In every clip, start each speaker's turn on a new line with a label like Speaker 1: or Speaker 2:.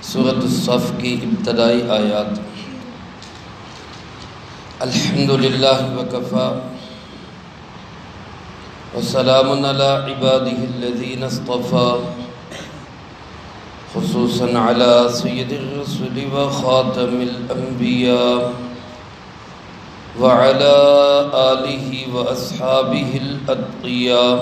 Speaker 1: سورۃ الصف کی ابتدائی آیات۔ الحمدللہ وکفی وسلام علی عبادہ الذین اصطفی، خصوصاً علی سید الرسل وخاتم الانبیاء وعلی آلہ واصحابہ الاتقیاء۔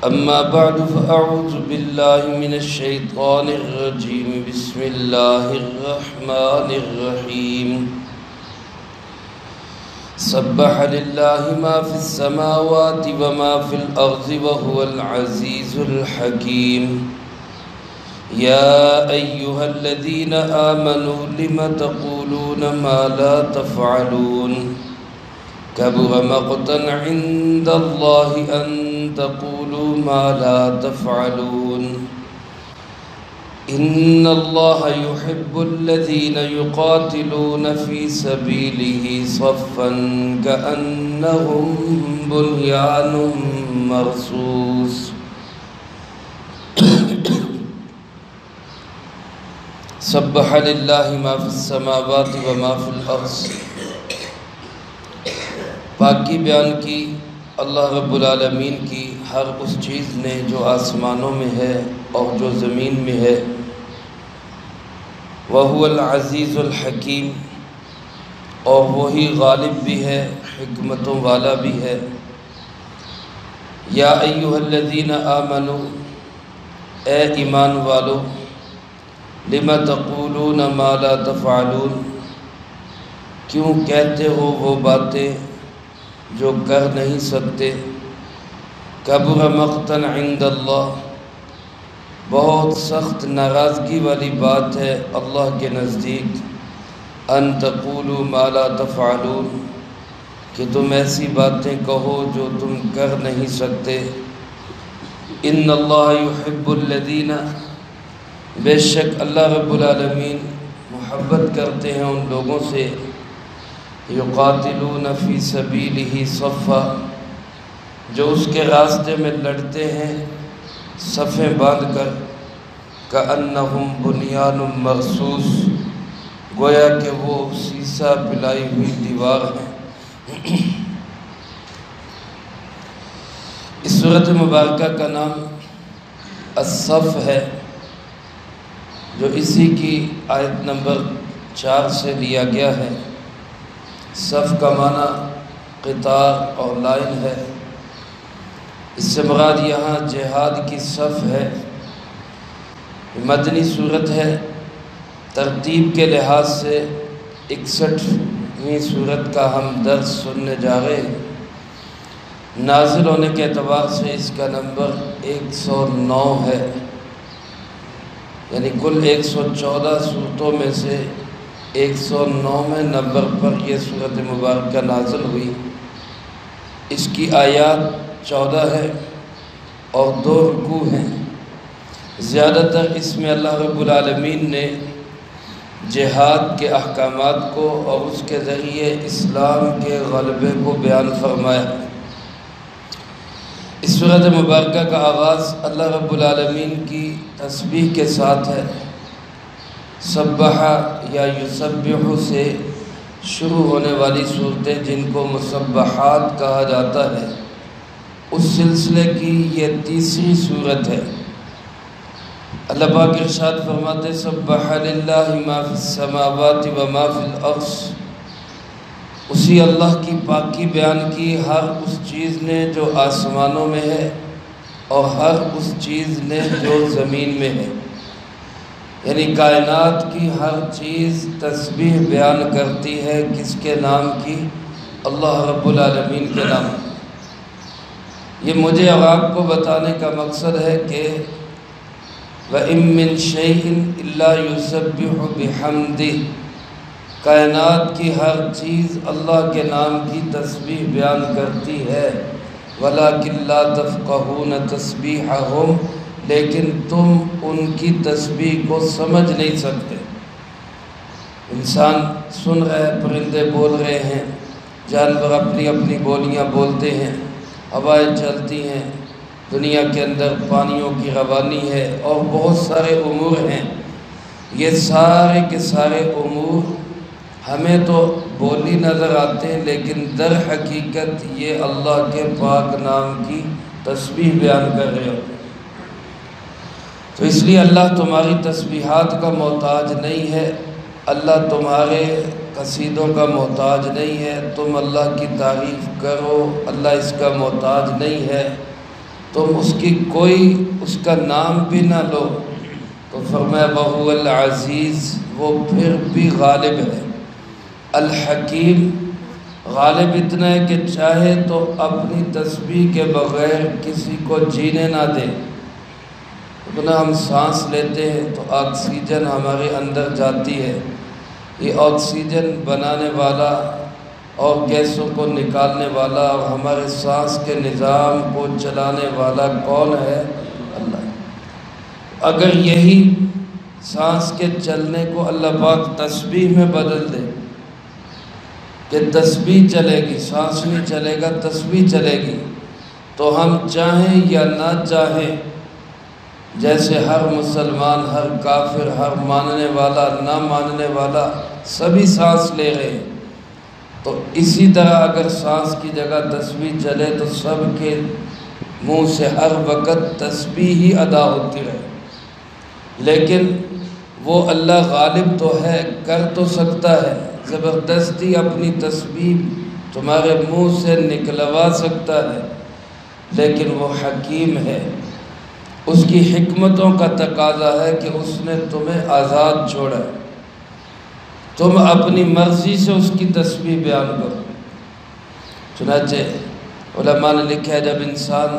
Speaker 1: اما بعد فاعوذ باللہ من الشیطان الرجیم، بسم اللہ الرحمن الرحیم۔ سبح للہ ما فی السماوات وما فی الارض وهو العزیز الحکیم۔ یا ایہا الذین آمنوا لم تقولون ما لا تفعلون، کبر مقتا عند اللہ ان تقولوا ما لا تفعلون۔ ان اللہ يحب الذین یقاتلون فی سبیلہ صفا کأنہم بنیان مرصوص۔ سبح للہ ما فی السماوات وما فی الارض۔ پاکی بیان کی اللہ رب العالمین کی ہر اس چیز نے جو آسمانوں میں ہے اور جو زمین میں ہے۔ وَهُوَ الْعَزِيزُ الْحَكِيمُ، اور وہی غالب بھی ہے، حکمتوں والا بھی ہے۔ یا ایہا الذین آمنوا، اے ایمان والو، لم تقولون ما لا تفعلون، کیوں کہتے ہو وہ باتیں جو کر نہیں سکتے۔ کبر مقتا عند اللہ، بہت سخت ناراضگی والی بات ہے اللہ کے نزدیک۔ ان تقولوا ما لا تفعلون، کہ تم ایسی باتیں کہو جو تم کر نہیں سکتے۔ ان اللہ یحب الذین، بے شک اللہ رب العالمین محبت کرتے ہیں ان لوگوں سے، یقاتلون فی سبیلہ صفا، جو اس کے راستے میں لڑتے ہیں صفیں باندھ کر، کأنہم بنیان مرصوص، گویا کہ وہ سیسہ پلائی ہوئی دیوار ہے۔ اس سورۃ مبارکہ کا نام الصف ہے، جو اسی کی آیت نمبر 4 سے لیا گیا ہے۔ صف کا معنی قطار اور لائن ہے۔ اس سے مراد یہاں جہاد کی صف ہے۔ مدنی صورت ہے، ترتیب کے لحاظ سے 61ویں صورت کا ہم درس سننے جا رہے ہیں۔ نازل ہونے کے اعتبار سے اس کا نمبر 109 ہے، یعنی کل 114 صورتوں میں سے 109ویں نمبر پر یہ صورت مبارکہ نازل ہوئی۔ اس کی آیات 14 ہے اور 2 رکوع ہیں۔ زیادہ تر اس میں اللہ رب العالمین نے جہاد کے احکامات کو اور اس کے ذریعے اسلام کے غلبے کو بیان فرمایا۔ اس سورۃ مبارکہ کا آغاز اللہ رب العالمین کی تسبیح کے ساتھ ہے۔ سبح یا یسبح سے شروع ہونے والی صورتیں جن کو مسبحات کہا جاتا ہے، اس سلسلے کی یہ تیسری صورت ہے۔ اللہ پاک ارشاد فرماتے، سبح للہ ما فی السماوات وما فی الارض، اسی اللہ کی پاکی بیان کی ہر اس چیز نے جو آسمانوں میں ہے اور ہر اس چیز نے جو زمین میں ہے، یعنی کائنات کی ہر چیز تسبیح بیان کرتی ہے کس کے نام کی؟ اللہ رب العالمین کے نام۔ یہ مجھے اور آپ کو بتانے کا مقصد ہے کہ وَإِن مِّن شَيْءٍ إِلَّا يُسَبِّحُ بِحَمْدِهِ، کائنات کی ہر چیز اللہ کے نام کی تسبیح بیان کرتی ہے۔ وَلَكِن لَا تَفْقَهُونَ تَسْبِيحَهُمْ، لیکن تم ان کی تسبیح کو سمجھ نہیں سکتے۔ انسان سن رہے، پرندے بول رہے ہیں، جانور اپنی اپنی بولیاں بولتے ہیں، ہوائیں چلتی ہیں، دنیا کے اندر پانیوں کی روانی ہے اور بہت سارے امور ہیں، یہ سارے کے سارے امور ہمیں تو بولی نظر آتے ہیں، لیکن در حقیقت یہ اللہ کے پاک نام کی تسبیح بیان کر رہے ہو۔ تو اس لیے اللہ تمہاری تسبیحات کا محتاج نہیں ہے، اللہ تمہارے قصیدوں کا محتاج نہیں ہے، تم اللہ کی تعریف کرو، اللہ اس کا محتاج نہیں ہے، تم اس کی کوئی اس کا نام بھی نہ لو۔ تو فرمایا وَهُوَ الْعَزِيزُ، وہ پھر بھی غالب ہے، الحکیم، غالب اتنا ہے کہ چاہے تو اپنی تسبیح کے بغیر کسی کو جینے نہ دے۔ اتنا ہم سانس لیتے ہیں تو آکسیجن ہمارے اندر جاتی ہے، یہ آکسیجن بنانے والا اور گیسوں کو نکالنے والا اور ہمارے سانس کے نظام کو چلانے والا کون ہے؟ اللہ۔ اگر یہی سانس کے چلنے کو اللہ پاک تسبیح میں بدل دے کہ تسبیح چلے گی، سانس نہیں چلے گا، تسبیح چلے گی، تو ہم چاہیں یا نہ چاہیں، جیسے ہر مسلمان، ہر کافر، ہر ماننے والا، نہ ماننے والا سبھی سانس لے رہے ہیں، تو اسی طرح اگر سانس کی جگہ تسبیح چلے تو سب کے منہ سے ہر وقت تسبیح ہی ادا ہوتی رہے۔ لیکن وہ اللہ غالب تو ہے، کر تو سکتا ہے، زبردستی اپنی تسبیح تمہارے منہ سے نکلوا سکتا ہے، لیکن وہ حکیم ہے، اس کی حکمتوں کا تقاضا ہے کہ اس نے تمہیں آزاد چھوڑا ہے، تم اپنی مرضی سے اس کی تسبیح بیان کرو۔ چنانچہ علماء نے لکھا ہے جب انسان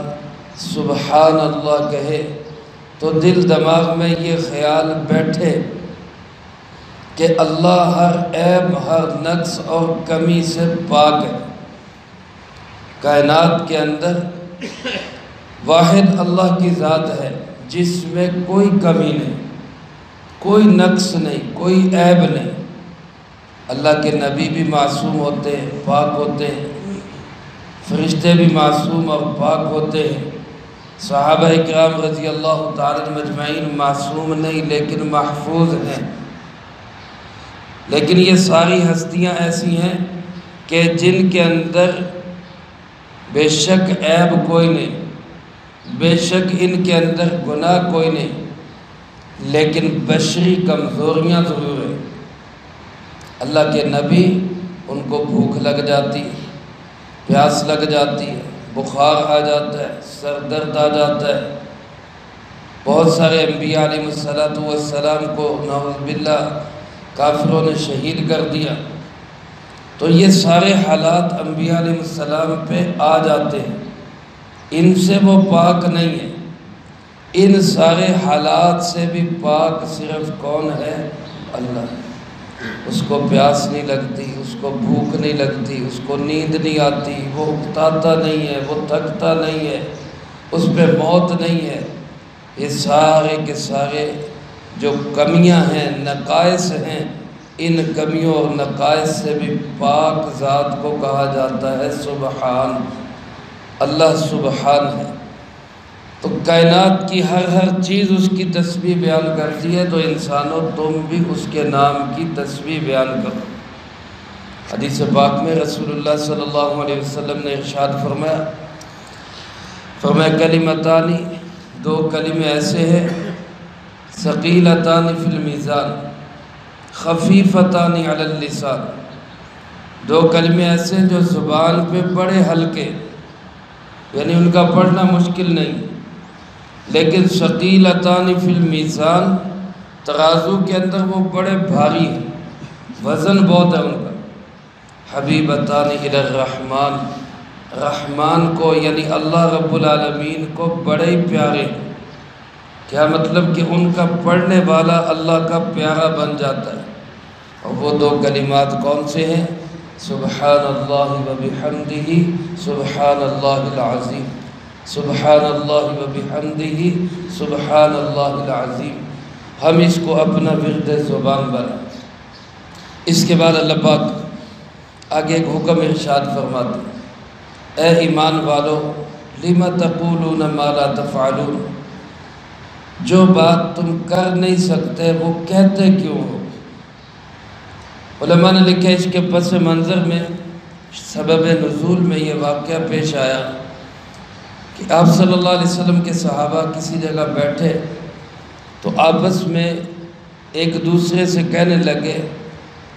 Speaker 1: سبحان اللہ کہے تو دل دماغ میں یہ خیال بیٹھے کہ اللہ ہر عیب، ہر نقص اور کمی سے پاک ہے۔ کائنات کے اندر واحد اللہ کی ذات ہے جس میں کوئی کمی نہیں، کوئی نقص نہیں، کوئی عیب نہیں۔ اللہ کے نبی بھی معصوم ہوتے ہیں، پاک ہوتے ہیں، فرشتے بھی معصوم اور پاک ہوتے ہیں، صحابہ اکرام رضی اللہ تعالی مجمعین معصوم نہیں لیکن محفوظ ہیں۔ لیکن یہ ساری ہستیاں ایسی ہیں کہ جن کے اندر بے شک عیب کوئی نہیں، بے شک ان کے اندر گناہ کوئی نہیں، لیکن بشری کمزوریاں ضرور ہیں۔ اللہ کے نبی، ان کو بھوک لگ جاتی ہے، پیاس لگ جاتی ہے، بخار آ جاتا ہے، سر درد آ جاتا ہے۔ بہت سارے انبیاء علیہ السلام کو نعوذ باللہ کافروں نے شہید کر دیا۔ تو یہ سارے حالات انبیاء علیہ السلام پہ آ جاتے ہیں، ان سے وہ پاک نہیں ہے۔ ان سارے حالات سے بھی پاک صرف کون ہے؟ اللہ۔ اس کو پیاس نہیں لگتی، اس کو بھوک نہیں لگتی، اس کو نیند نہیں آتی، وہ اکتاتا نہیں ہے، وہ تھکتا نہیں ہے، اس پہ موت نہیں ہے۔ یہ سارے کے سارے جو کمیاں ہیں، نقائص ہیں، ان کمیوں اور نقائص سے بھی پاک ذات کو کہا جاتا ہے سبحان۔ اللہ سبحان ہے۔ تو کائنات کی ہر چیز اس کی تسبیح بیان کرتی ہے، تو انسانوں تم بھی اس کے نام کی تسبیح بیان کرو۔ حدیث پاک میں رسول اللہ صلی اللہ علیہ وسلم نے ارشاد فرمایا کلمتانی، دو کلمے ایسے ہیں، ثقیلتان فی المیزان خفیفتان علی اللسان، دو کلمے ایسے ہیں جو زبان پہ بڑے ہلکے، یعنی ان کا پڑھنا مشکل نہیں، لیکن ثقیلتان فی المیزان، ترازو کے اندر وہ بڑے بھاری ہیں، وزن بہت ہے ان کا۔ حبیبتان الی الرحمن، رحمان کو یعنی اللہ رب العالمین کو بڑے ہی پیارے ہیں۔ کیا مطلب کہ ان کا پڑھنے والا اللہ کا پیارا بن جاتا ہے۔ اور وہ دو کلمات کون سے ہیں؟ سبحان اللہ و بحمدہ سبحان اللہ العظیم، سبحان اللہ و بحمدہ سبحان اللہ العظیم۔ ہم اس کو اپنا ورد زبان بنائیں۔ اس کے بعد اللہ پاک آگے ایک حکم ارشاد فرماتے ہیں، اے ایمان والو لم تقولون ما لا تفعلون، جو بات تم کر نہیں سکتے وہ کہتے کیوں ہو؟ علماء نے لکھا اس کے پس منظر میں سبب نزول میں یہ واقعہ پیش آیا کہ آپ صلی اللہ علیہ وسلم کے صحابہ کسی جگہ بیٹھے تو آپس میں ایک دوسرے سے کہنے لگے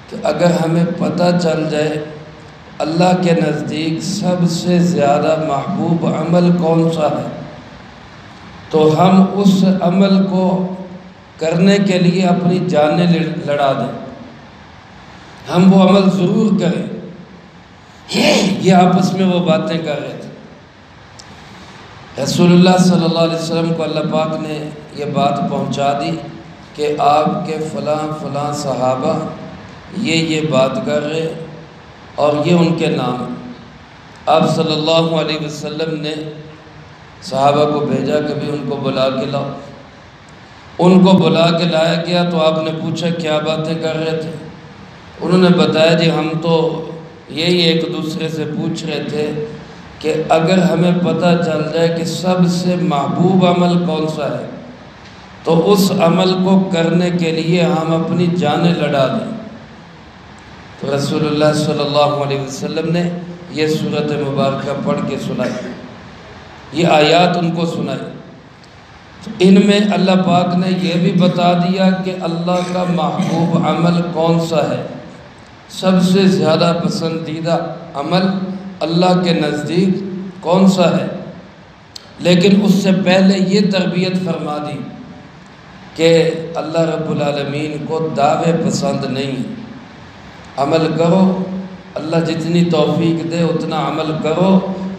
Speaker 1: کہ اگر ہمیں پتہ چل جائے اللہ کے نزدیک سب سے زیادہ محبوب عمل کون سا ہے تو ہم اس عمل کو کرنے کے لیے اپنی جانیں لڑا دیں، ہم وہ عمل ضرور کریں۔ یہ آپس میں وہ باتیں کر رہے تھے۔ رسول اللہ صلی اللہ علیہ وسلم کو اللہ پاک نے یہ بات پہنچا دی کہ آپ کے فلاں فلاں صحابہ یہ بات کر رہے اور یہ ان کے نام ہیں۔ آپ صلی اللہ علیہ وسلم نے صحابہ کو بھیجا کہ بھی ان کو بلا کے لاؤ۔ ان کو بلا کے لایا گیا تو آپ نے پوچھا کیا باتیں کر رہے تھے؟ انہوں نے بتایا جی ہم تو یہی ایک دوسرے سے پوچھ رہے تھے کہ اگر ہمیں پتہ چل جائے کہ سب سے محبوب عمل کون سا ہے تو اس عمل کو کرنے کے لیے ہم اپنی جانیں لڑا دیں۔ تو رسول اللہ صلی اللہ علیہ وسلم نے یہ سورت مبارکہ پڑھ کے سنائی، یہ آیات ان کو سنائی۔ تو ان میں اللہ پاک نے یہ بھی بتا دیا کہ اللہ کا محبوب عمل کون سا ہے، سب سے زیادہ پسندیدہ عمل اللہ کے نزدیک کون سا ہے۔ لیکن اس سے پہلے یہ تربیت فرما دی کہ اللہ رب العالمین کو دعوے پسند نہیں ہیں۔ عمل کرو، اللہ جتنی توفیق دے اتنا عمل کرو،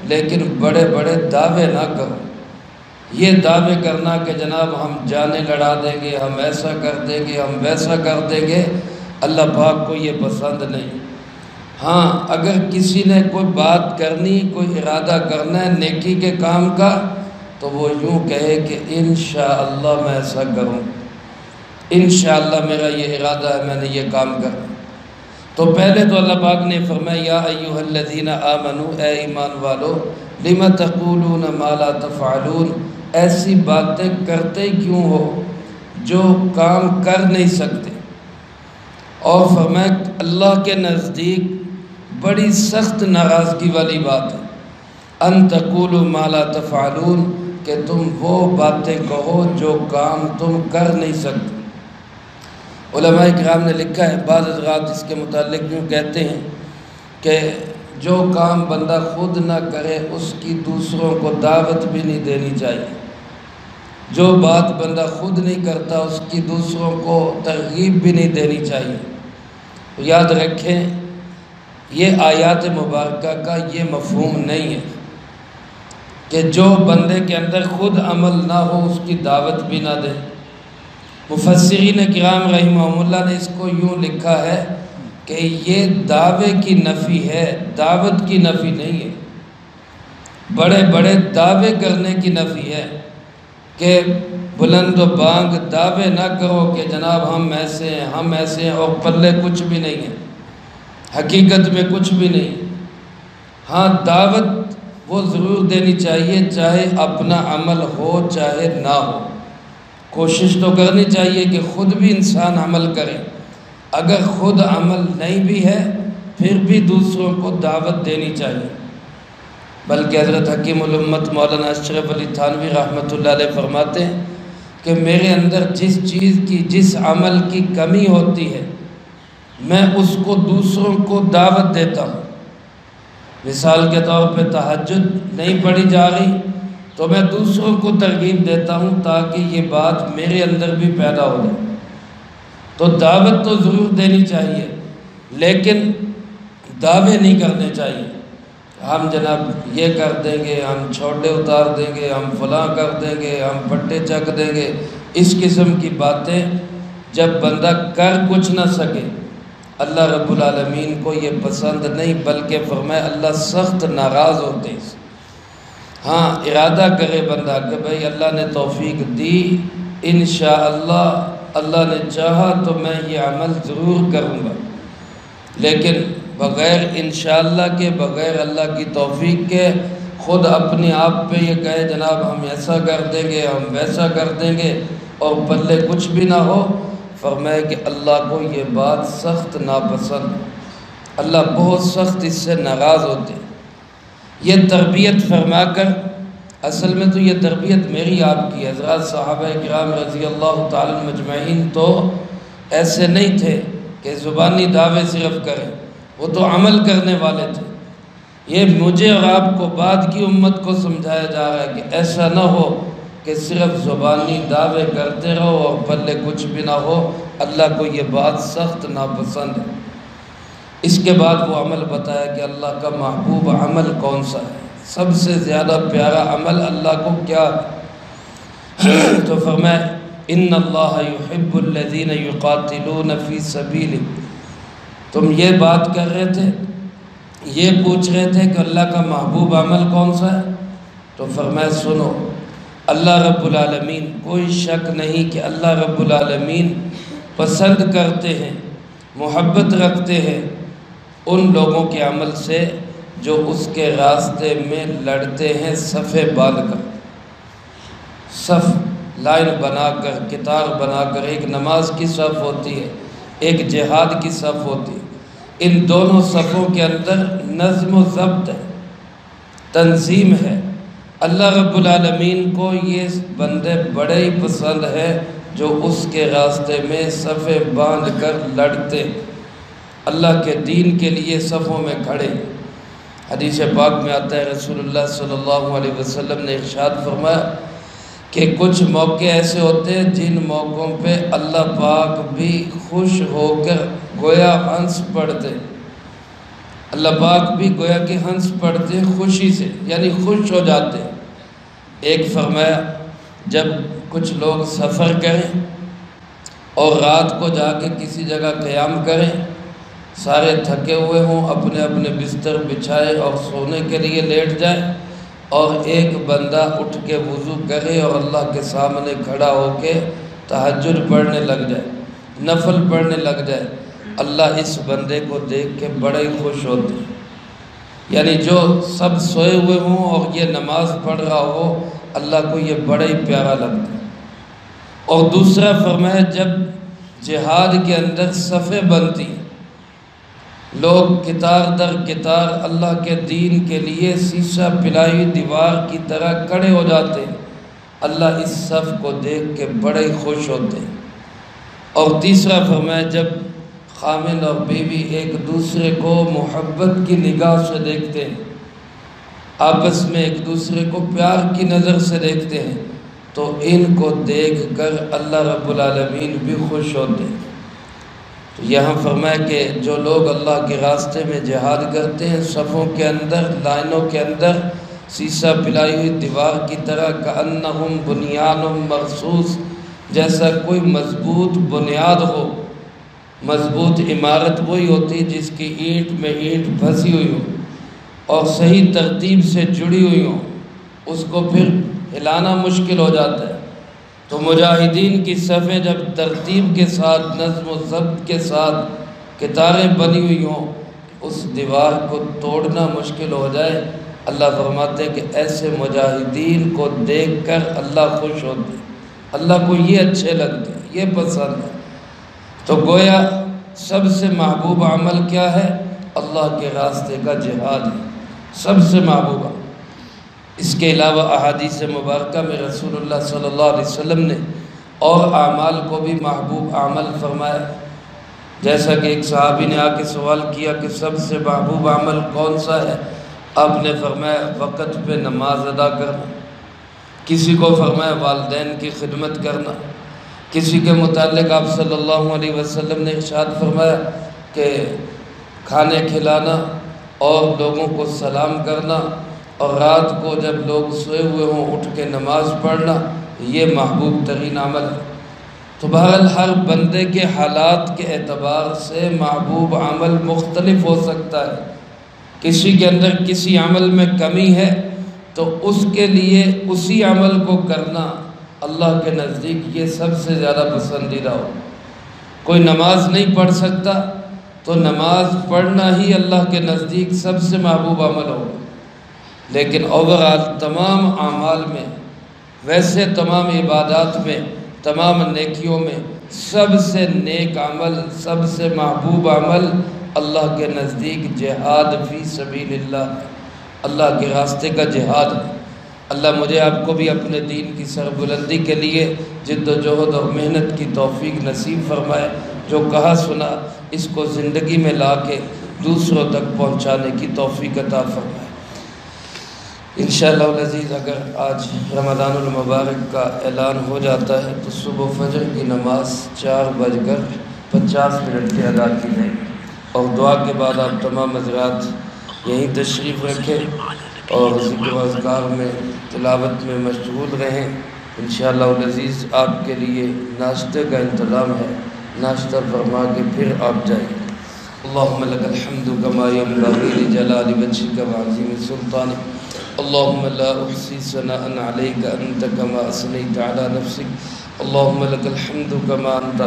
Speaker 1: لیکن بڑے بڑے دعوے نہ کرو۔ یہ دعوے کرنا کہ جناب ہم جانیں لڑا دیں گے، ہم ایسا کر دیں گے، ہم ویسا کر دیں گے، اللہ پاک کو یہ پسند نہیں۔ ہاں اگر کسی نے کوئی بات کرنی، کوئی ارادہ کرنا ہے نیکی کے کام کا تو وہ یوں کہے کہ انشاءاللہ میں ایسا کروں، انشاءاللہ میرا یہ ارادہ ہے، میں نے یہ کام کرنا۔ تو پہلے تو اللہ پاک نے فرمایا یا ایھا الذین آمنوا، اے ایمان والو، لم تقولون ما لا تفعلون، ایسی باتیں کرتے کیوں ہو جو کام کر نہیں سکتے۔ اور فرمایا اللہ کے نزدیک بڑی سخت ناراضگی والی بات ہے ان تقولوا ما لا تفعلون، کہ تم وہ باتیں کہو جو کام تم کر نہیں سکتے۔ علماء کرام نے لکھا ہے، بعض حضرات اس کے متعلق یوں کہتے ہیں کہ جو کام بندہ خود نہ کرے اس کی دوسروں کو دعوت بھی نہیں دینی چاہیے، جو بات بندہ خود نہیں کرتا اس کی دوسروں کو ترغیب بھی نہیں دینی چاہیے۔ یاد رکھیں یہ آیات مبارکہ کا یہ مفہوم نہیں ہے کہ جو بندے کے اندر خود عمل نہ ہو اس کی دعوت بھی نہ دے۔ مفسرین کرام رحمہم اللہ نے اس کو یوں لکھا ہے کہ یہ دعوے کی نفی ہے، دعوت کی نفی نہیں ہے۔ بڑے بڑے دعوے کرنے کی نفی ہے کہ بلند و بانگ دعوے نہ کرو کہ جناب ہم ایسے ہیں، ہم ایسے ہیں، اور پلے کچھ بھی نہیں ہے، حقیقت میں کچھ بھی نہیں۔ ہاں دعوت وہ ضرور دینی چاہیے، چاہے اپنا عمل ہو چاہے نہ ہو، کوشش تو کرنی چاہیے کہ خود بھی انسان عمل کرے، اگر خود عمل نہیں بھی ہے پھر بھی دوسروں کو دعوت دینی چاہیے۔ بلکہ حضرت حکیم الامت مولانا اشرف علی تھانوی رحمۃ اللہ علیہ فرماتے ہیں کہ میرے اندر جس چیز کی، جس عمل کی کمی ہوتی ہے میں اس کو دوسروں کو دعوت دیتا ہوں۔ مثال کے طور پہ تہجد نہیں پڑھی جا رہی تو میں دوسروں کو ترغیب دیتا ہوں تاکہ یہ بات میرے اندر بھی پیدا ہو جائے۔ تو دعوت تو ضرور دینی چاہیے لیکن دعوے نہیں کرنے چاہیے۔ ہم جناب یہ کر دیں گے، ہم چھوٹے اتار دیں گے، ہم فلاں کر دیں گے، ہم پٹے چک دیں گے، اس قسم کی باتیں جب بندہ کر کچھ نہ سکے اللہ رب العالمین کو یہ پسند نہیں، بلکہ فرمایا اللہ سخت ناراض ہوتے ہیں۔ ہاں ارادہ کرے بندہ کہ بھئی اللہ نے توفیق دی، انشاءاللہ اللہ نے چاہا تو میں یہ عمل ضرور کروں گا، لیکن بغیر انشاءاللہ کے، بغیر اللہ کی توفیق کے خود اپنے آپ پہ یہ کہے جناب ہم ایسا کر دیں گے ہم ویسا کر دیں گے اور پلے کچھ بھی نہ ہو، فرمائے کہ اللہ کو یہ بات سخت ناپسند، اللہ بہت سخت اس سے ناراض ہوتے۔ یہ تربیت فرما کر، اصل میں تو یہ تربیت میری آپ کی، حضرات صحابہ کرام رضی اللہ تعالی مجمعین تو ایسے نہیں تھے کہ زبانی دعوے صرف کریں، وہ تو عمل کرنے والے تھے۔ یہ مجھے اور آپ کو بعد کی امت کو سمجھایا جا رہا ہے کہ ایسا نہ ہو کہ صرف زبانی دعوے کرتے رہو اور پلے کچھ بھی نہ ہو، اللہ کو یہ بات سخت ناپسند ہے۔ اس کے بعد وہ عمل بتایا کہ اللہ کا محبوب عمل کون سا ہے، سب سے زیادہ پیارا عمل اللہ کو کیا ہے؟ تو فرمایا ان اللہ یحب الذین یقاتلون فی سبیلہ۔ تم یہ بات کر رہے تھے، یہ پوچھ رہے تھے کہ اللہ کا محبوب عمل کون سا ہے، تو فرمایا سنو، اللہ رب العالمین، کوئی شک نہیں کہ اللہ رب العالمین پسند کرتے ہیں، محبت رکھتے ہیں ان لوگوں کے عمل سے جو اس کے راستے میں لڑتے ہیں صفیں باندھ کر، صف لائن بنا کر، قطار بنا کر۔ ایک نماز کی صف ہوتی ہے، ایک جہاد کی صف ہوتی ہے، ان دونوں صفوں کے اندر نظم و ضبط ہے، تنظیم ہے۔ اللہ رب العالمین کو یہ بندے بڑے ہی پسند ہے جو اس کے راستے میں صفیں باندھ کر لڑتے، اللہ کے دین کے لیے صفوں میں کھڑے۔ حدیث پاک میں آتا ہے رسول اللہ صلی اللہ علیہ وسلم نے ارشاد فرمایا کہ کچھ موقع ایسے ہوتے ہیں جن موقعوں پہ اللہ پاک بھی خوش ہو کر گویا ہنس پڑتے، اللہ پاک بھی گویا کہ ہنس پڑتے خوشی سے، یعنی خوش ہو جاتے۔ ایک فرمایا جب کچھ لوگ سفر کریں اور رات کو جا کے کسی جگہ قیام کریں، سارے تھکے ہوئے ہوں، اپنے اپنے بستر بچھائے اور سونے کے لیے لیٹ جائے، اور ایک بندہ اٹھ کے وضو کرے اور اللہ کے سامنے کھڑا ہو کے تہجد پڑھنے لگ جائے، نفل پڑھنے لگ جائے، اللہ اس بندے کو دیکھ کے بڑے ہی خوش ہوتے ہیں۔ یعنی جو سب سوئے ہوئے ہوں اور یہ نماز پڑھ رہا ہو، اللہ کو یہ بڑا ہی پیارا لگتا ہے۔ اور دوسرا فرمایا جب جہاد کے اندر صفیں بنتی، لوگ قطار در قطار اللہ کے دین کے لیے سیسہ پلائی دیوار کی طرح کھڑے ہو جاتے ہیں، اللہ اس صف کو دیکھ کے بڑے ہی خوش ہوتے ہیں۔ اور تیسرا فرمایا جب خامن اور بیوی ایک دوسرے کو محبت کی نگاہ سے دیکھتے ہیں، آپس میں ایک دوسرے کو پیار کی نظر سے دیکھتے ہیں، تو ان کو دیکھ کر اللہ رب العالمین بھی خوش ہوتے ہیں۔ تو یہاں فرمایا کہ جو لوگ اللہ کے راستے میں جہاد کرتے ہیں، صفوں کے اندر، لائنوں کے اندر سیسہ پلائی ہوئی دیوار کی طرح، کأنہم بنیان مرصوص، جیسا کوئی مضبوط بنیاد ہو۔ مضبوط عمارت وہی ہوتی جس کی اینٹ میں اینٹ پھنسی ہوئی ہو اور صحیح ترتیب سے جڑی ہوئی ہو، اس کو پھر ہلانا مشکل ہو جاتا ہے۔ تو مجاہدین کی صفیں جب ترتیب کے ساتھ، نظم و ضبط کے ساتھ قطاریں بنی ہوئی ہوں، اس دیوار کو توڑنا مشکل ہو جائے، اللہ فرماتے ہیں کہ ایسے مجاہدین کو دیکھ کر اللہ خوش ہوتے ہیں، اللہ کو یہ اچھے لگتے ہیں، یہ پسند ہے۔ تو گویا سب سے محبوب عمل کیا ہے؟ اللہ کے راستے کا جہاد ہے، سب سے محبوب عمل۔ اس کے علاوہ احادیث مبارکہ میں رسول اللہ صلی اللہ علیہ وسلم نے اور اعمال کو بھی محبوب عمل فرمایا، جیسا کہ ایک صحابی نے آ کے سوال کیا کہ سب سے محبوب عمل کون سا ہے؟ آپ نے فرمایا وقت پہ نماز ادا کرنا، کسی کو فرمایا والدین کی خدمت کرنا، کسی کے متعلق آپ صلی اللہ علیہ وسلم نے ارشاد فرمایا کہ کھانے کھلانا اور لوگوں کو سلام کرنا، اور رات کو جب لوگ سوئے ہوئے ہوں اٹھ کے نماز پڑھنا، یہ محبوب ترین عمل ہے۔ تو بہرحال ہر بندے کے حالات کے اعتبار سے محبوب عمل مختلف ہو سکتا ہے۔ کسی کے اندر کسی عمل میں کمی ہے تو اس کے لیے اسی عمل کو کرنا اللہ کے نزدیک یہ سب سے زیادہ پسندیدہ ہو۔ کوئی نماز نہیں پڑھ سکتا تو نماز پڑھنا ہی اللہ کے نزدیک سب سے محبوب عمل ہوگا۔ لیکن اوورآل تمام اعمال میں، ویسے تمام عبادات میں، تمام نیکیوں میں سب سے نیک عمل، سب سے محبوب عمل اللہ کے نزدیک جہاد فی سبیل اللہ ہے، اللہ کے راستے کا جہاد ہے۔ اللہ مجھے آپ کو بھی اپنے دین کی سربلندی کے لیے جد و جہد اور محنت کی توفیق نصیب فرمائے، جو کہا سنا اس کو زندگی میں لا کے دوسروں تک پہنچانے کی توفیق عطا فرمائے۔ انشاءاللہ العزیز اگر آج رمضان المبارک کا اعلان ہو جاتا ہے تو صبح فجر کی نماز 4:50 کے ادا کی جائے، اور دعا کے بعد آپ تمام حضرات یہیں تشریف رکھیں اور ذکر و اذکار میں، تلاوت میں مشغول رہیں۔ انشاءاللہ العزیز آپ کے لیے ناشتے کا انتظام ہے، ناشتہ فرما کے پھر آپ جائیں۔ اللہم لک الحمد کما ینبغی لجلال وجہک وعظیم سلطانک، اللہم لا احصی ثناء علیک انت کما اثنیت علی نفسک، اللہم لک الحمد کما انت